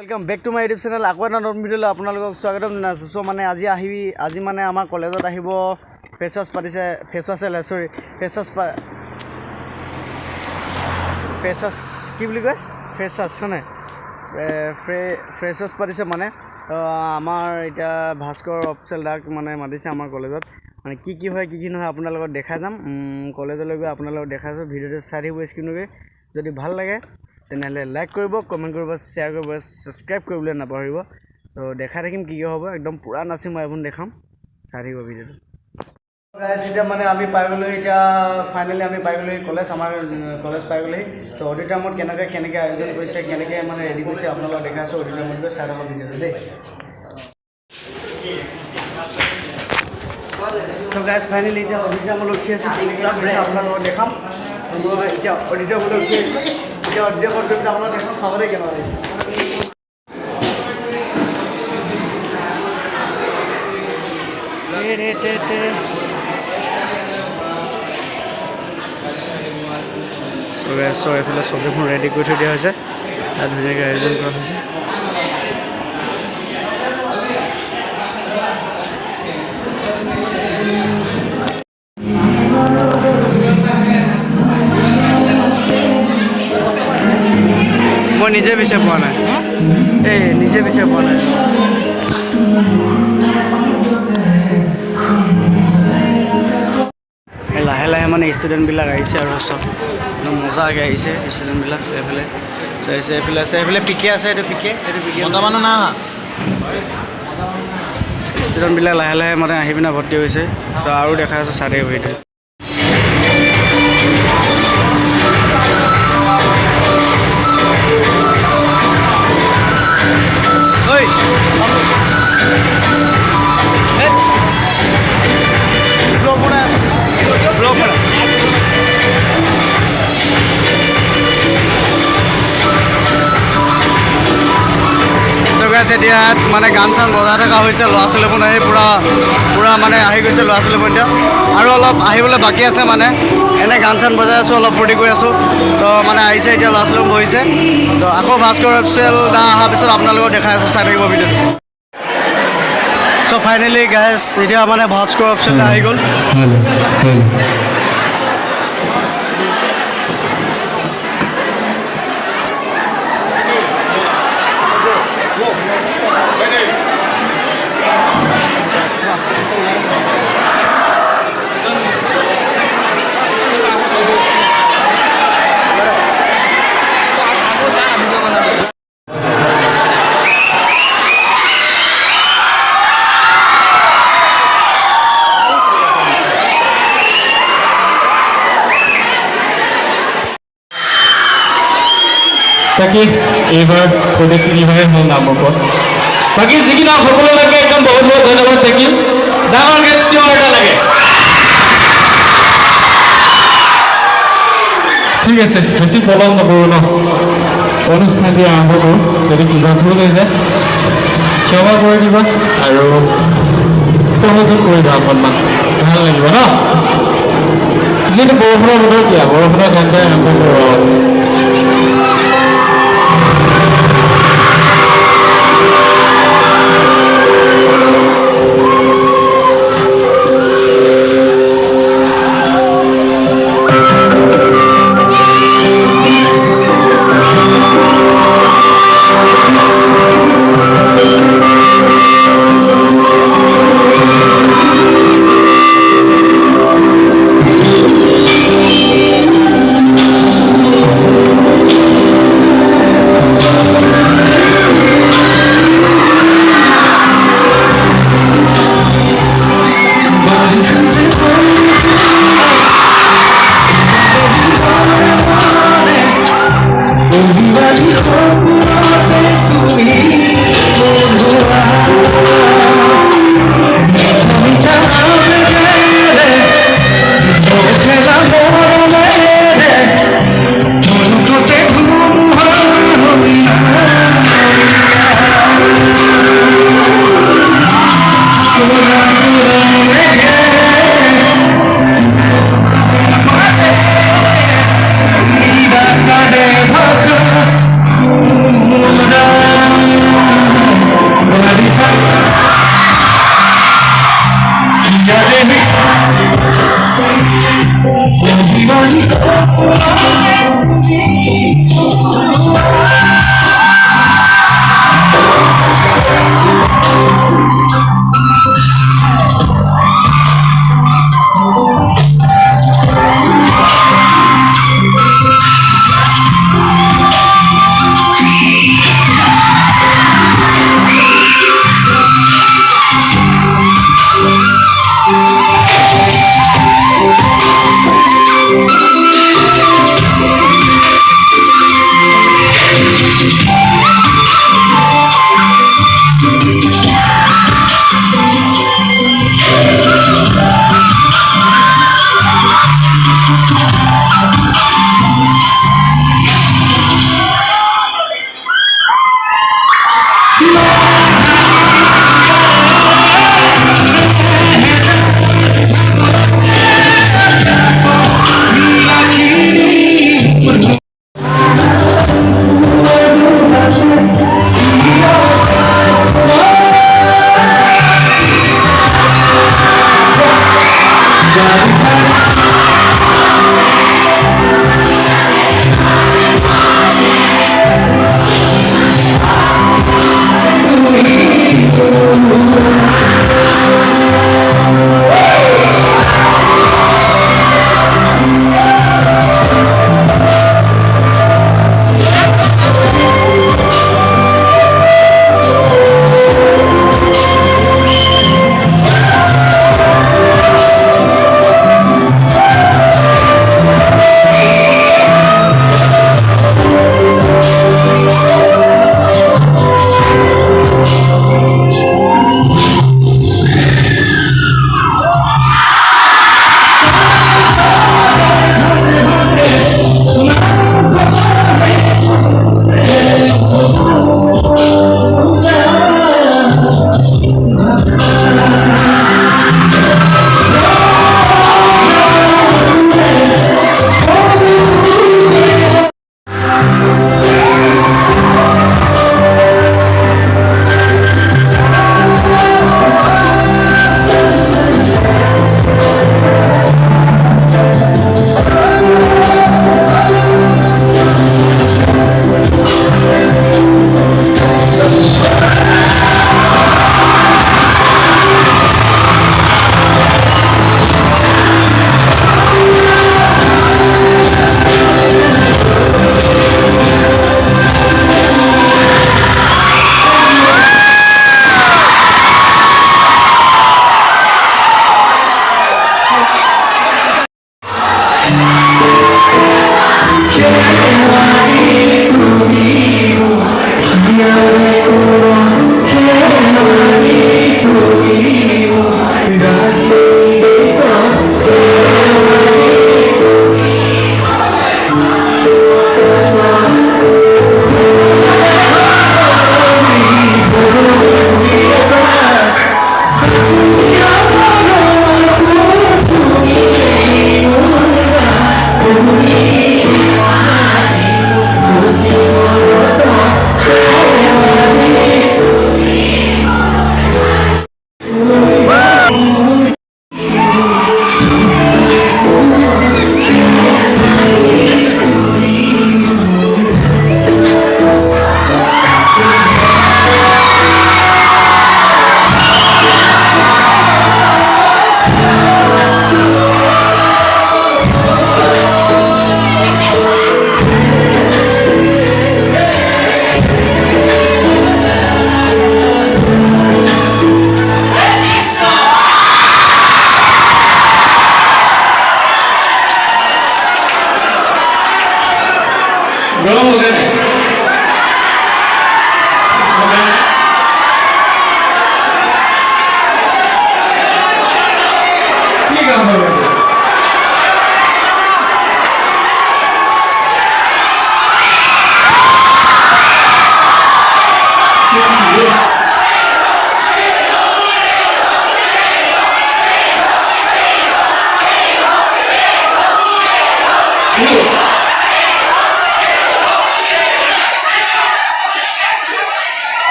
Welcome back to my YouTube channel आको এটা নতুন ভিডিওলৈ আপোনালোকক স্বাগতম জনাইছো। সো মানে আজি মানে আমাৰ কলেজত আহিব ফ্ৰেছাৰ্ছ পাতিছে ফ্ৰেছাৰ্ছ কি বুলি কয় ফ্ৰেছাৰ্ছ মানে ফ্ৰেছাৰ্ছ পাতিছে মানে আমাৰ এতিয়া ভাস্কৰ অফিচিয়েল ডাক মানে মাতিছে আমাৰ কলেজত মানে কি হয় কি নহয় আপোনালোকক দেখাই যাম কলেজলৈ গৈ আপোনালোকক দেখাইছো ভিডিওটো চাই থাকিব স্ক্ৰীনলৈ যদি ভাল লাগে তেনেহলে লাইক কৰিব কমেন্ট কৰিব শেয়াৰ কৰিব সাবস্ক্ৰাইব কৰিবলৈ নাপাহৰিব। সো দেখাই থাকিম কি হ'ব একদম পুৰা নাচিম মই এখন দেখাম চাই থাকিব ভিডিওটো। গাইস এটা মানে আমি পাই গলো এটা ফাইনালি আমি পাই গলো কলেজ আমাৰ কলেজ পাই গলো। তো অডিটৰিয়ামত কেনেকৈ আয়োজন কৰিছে কেনেকৈ মানে ৰেডি কৰিছে আপোনালোকক দেখাইছো অডিটৰিয়ামত গৈ চাই থাকক ভিডিওটো দেই। তো গাইস ফাইনালি এটা অডিটৰিয়ামত উঠি আছে কেনেকৈ আপোনালোকক দেখাম মই এটা অডিটৰিয়ামত উঠি আছে এটা অডিটৰিয়ামত গৈ আপোনালোকক দেখাম চাবলৈ কেনেকুৱা লাগিছে। সো এইফালে চকীখন ৰেডি কৰি থৈ দিয়া হৈছে তাত ধুনীয়াকৈ আয়োজন কৰা হৈছে। মই নিজে বিচাৰি পোৱা নাই নিজে বিচাৰি পোৱা নাই লাহে লাহে মানে ষ্টুডেণ্টবিলাক আহিছে আৰু চব একদম মজাকৈ আহিছে ষ্টুডেণ্টবিলাক এইফালে এইফালে পিকে আছে এইটো পিকে মানুহ না ষ্টুডেণ্টবিলাক লাহে লাহে মানে আহি পিনে ভৰ্তি হৈছে। চ' আৰু দেখাই আছোঁ চাই থাকিব এইটো এতিয়া মানে গান চান বজাই থকা হৈছে ল'ৰা ছোৱালীবোৰ আহি পূৰা মানে আহি গৈছে ল'ৰা ছোৱালীবোৰ এতিয়া আৰু অলপ আহিবলৈ বাকী আছে মানে এনে গান চান বজাই আছোঁ অলপ ফূৰ্তি কৰি আছোঁ। তো মানে আহিছে এতিয়া ল'ৰা ছোৱালীবোৰ বহিছে। তো আকৌ ভাস্কৰ অফিচিয়েল দা অহাৰ পিছত আপোনালোকক দেখাই আছোঁ চাই থাকিব ভিডিঅ'টো। চ' ফাইনেলি গাইজ এতিয়া মানে ভাস্কৰ অফিচিয়েল দা আহি গ'ল। তাকে এইবাৰ প্ৰজেক্ট তিনিবাৰে হ'ল নামৰ ওপৰত বাকী যিখিনি সকলোলৈকে একদম বহুত বহুত ধন্যবাদ থাকিল। ডাঙৰকৈ চিঞৰ এটা লাগে। ঠিক আছে বেছি পলম নকৰোঁ ন অনুষ্ঠানটি আৰম্ভ কৰোঁ। যদি কিবা ভুল হৈ যায় ক্ষমা কৰি দিবা আৰু সহযোগ কৰিবা অকণমান ভাল লাগিব ন। যিহেতু বৰষুণৰ বতৰ দিয়া বৰষুণৰ গানতে আৰম্ভ কৰোঁ।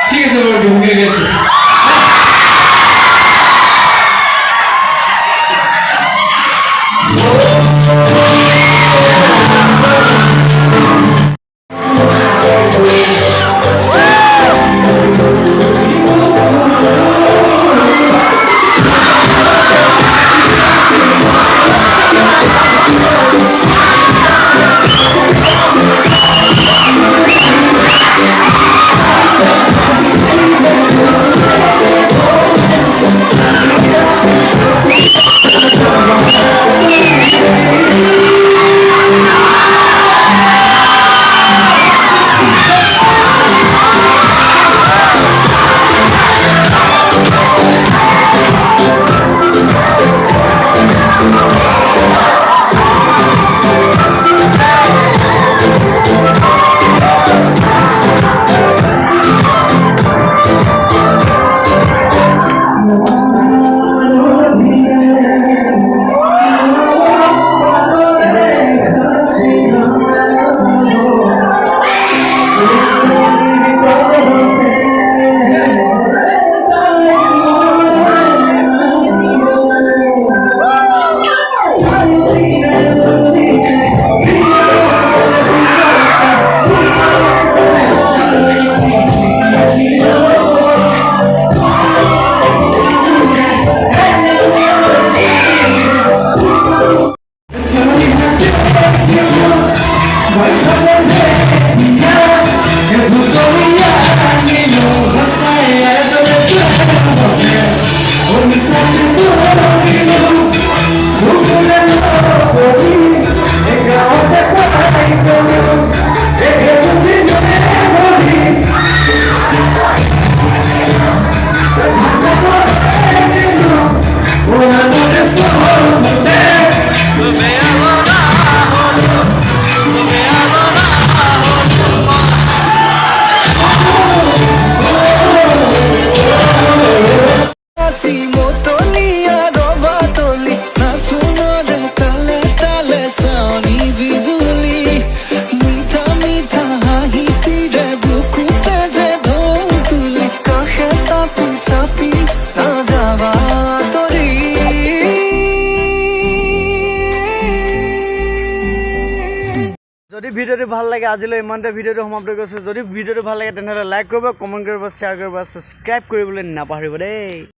ঠিক আছে বাৰু বিহুকে গেছে যদি ভিডিওটো ভাল লাগে আজিলৈ ইমানতে ভিডিওটো সমাপ্ত কৰিছোঁ যদি ভিডিওটো ভাল লাগে তেনেহ'লে লাইক কৰিব কমেণ্ট কৰিব শ্বেয়াৰ কৰিব ছাবস্ক্ৰাইব কৰিবলৈ নাপাহৰিব দেই